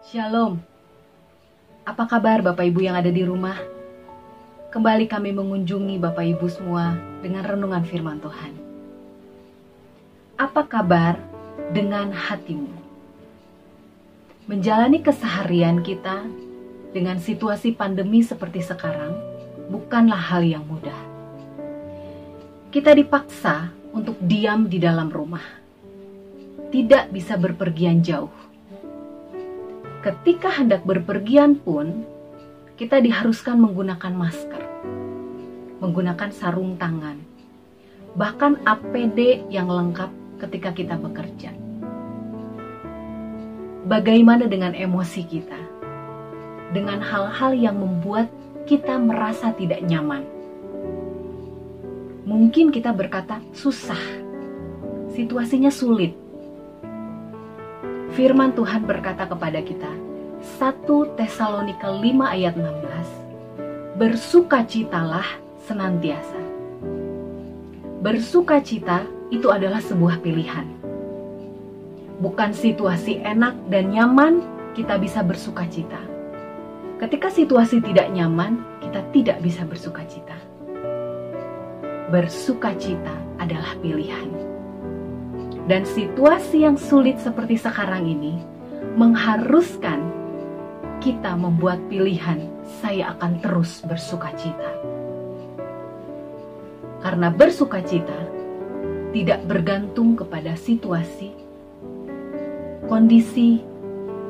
Shalom. Apa kabar Bapak Ibu yang ada di rumah? Kembali kami mengunjungi Bapak Ibu semua dengan renungan firman Tuhan. Apa kabar dengan hatimu? Menjalani keseharian kita dengan situasi pandemi seperti sekarang bukanlah hal yang mudah. Kita dipaksa untuk diam di dalam rumah. Tidak bisa berpergian jauh. Ketika hendak berpergian pun, kita diharuskan menggunakan masker, menggunakan sarung tangan, bahkan APD yang lengkap ketika kita bekerja. Bagaimana dengan emosi kita? Dengan hal-hal yang membuat kita merasa tidak nyaman. Mungkin kita berkata, susah, situasinya sulit. Firman Tuhan berkata kepada kita, 1 Tesalonika 5 ayat 16, bersukacitalah senantiasa. Bersukacita itu adalah sebuah pilihan. Bukan situasi enak dan nyaman kita bisa bersukacita. Ketika situasi tidak nyaman, kita tidak bisa bersukacita. Bersukacita adalah pilihan. Dan situasi yang sulit seperti sekarang ini mengharuskan kita membuat pilihan, saya akan terus bersukacita. Karena bersukacita tidak bergantung kepada situasi, kondisi,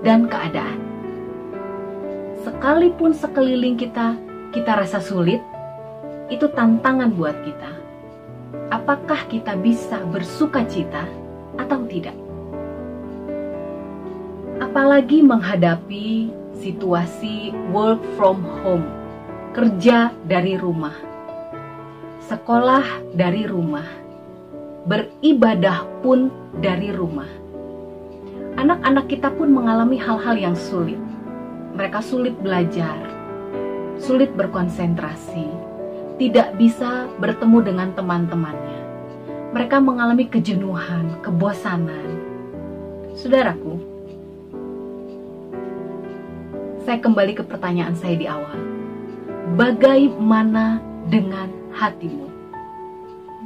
dan keadaan. Sekalipun sekeliling kita rasa sulit, itu tantangan buat kita. Apakah kita bisa bersukacita atau tidak? Apalagi menghadapi situasi work from home, kerja dari rumah, sekolah dari rumah, beribadah pun dari rumah. Anak-anak kita pun mengalami hal-hal yang sulit. Mereka sulit belajar, sulit berkonsentrasi, tidak bisa bertemu dengan teman-temannya. Mereka mengalami kejenuhan, kebosanan. Saudaraku, saya kembali ke pertanyaan saya di awal. Bagaimana dengan hatimu?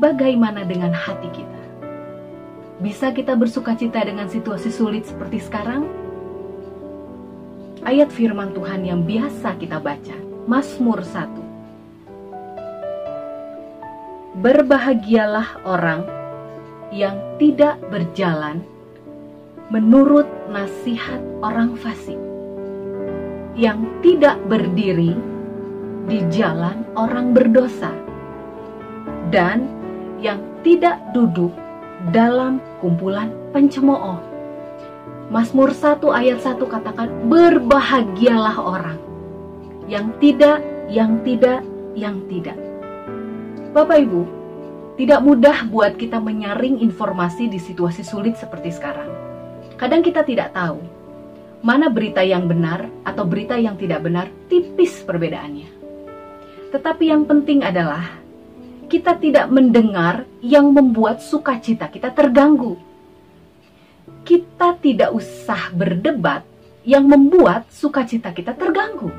Bagaimana dengan hati kita? Bisa kita bersukacita dengan situasi sulit seperti sekarang? Ayat firman Tuhan yang biasa kita baca, Mazmur 1. Berbahagialah orang yang tidak berjalan menurut nasihat orang fasik, yang tidak berdiri di jalan orang berdosa, dan yang tidak duduk dalam kumpulan pencemooh. Mazmur 1 ayat 1 katakan, berbahagialah orang yang tidak. Bapak Ibu, tidak mudah buat kita menyaring informasi di situasi sulit seperti sekarang. Kadang kita tidak tahu mana berita yang benar atau berita yang tidak benar, tipis perbedaannya. Tetapi yang penting adalah kita tidak mendengar yang membuat sukacita kita terganggu. Kita tidak usah berdebat yang membuat sukacita kita terganggu.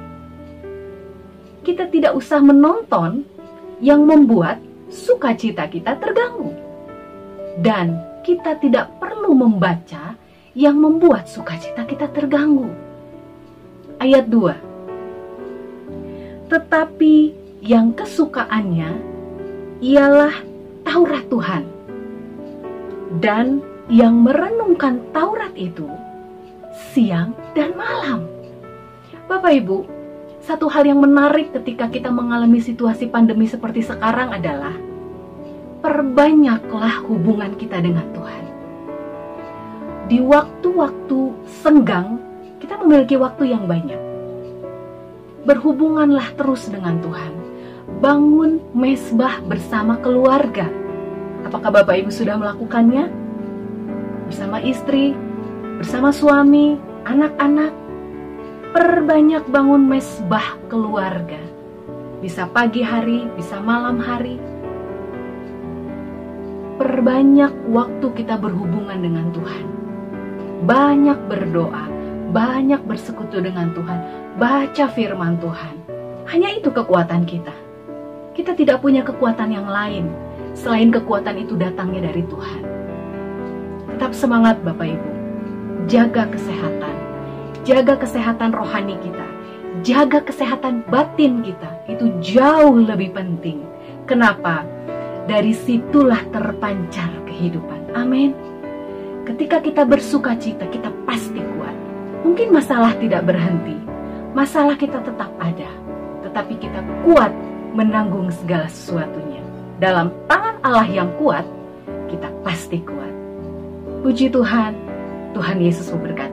Kita tidak usah menonton yang membuat sukacita kita terganggu. Dan kita tidak perlu membaca yang membuat sukacita kita terganggu. Ayat 2. Tetapi yang kesukaannya ialah Taurat Tuhan. Dan yang merenungkan Taurat itu siang dan malam. Bapak Ibu, satu hal yang menarik ketika kita mengalami situasi pandemi seperti sekarang adalah perbanyaklah hubungan kita dengan Tuhan. Di waktu-waktu senggang, kita memiliki waktu yang banyak. Berhubunganlah terus dengan Tuhan. Bangun mezbah bersama keluarga. Apakah Bapak Ibu sudah melakukannya? Bersama istri, bersama suami, anak-anak. Perbanyak bangun mezbah keluarga. Bisa pagi hari, bisa malam hari. Perbanyak waktu kita berhubungan dengan Tuhan. Banyak berdoa, banyak bersekutu dengan Tuhan, baca firman Tuhan. Hanya itu kekuatan kita. Kita tidak punya kekuatan yang lain selain kekuatan itu datangnya dari Tuhan. Tetap semangat Bapak Ibu. Jaga kesehatan rohani kita, jaga kesehatan batin kita. Itu jauh lebih penting. Kenapa? Dari situlah terpancar kehidupan. Amin. Ketika kita bersuka cita, kita pasti kuat. Mungkin masalah tidak berhenti, masalah kita tetap ada, tetapi kita kuat menanggung segala sesuatunya. Dalam tangan Allah yang kuat, kita pasti kuat. Puji Tuhan, Tuhan Yesus memberkati.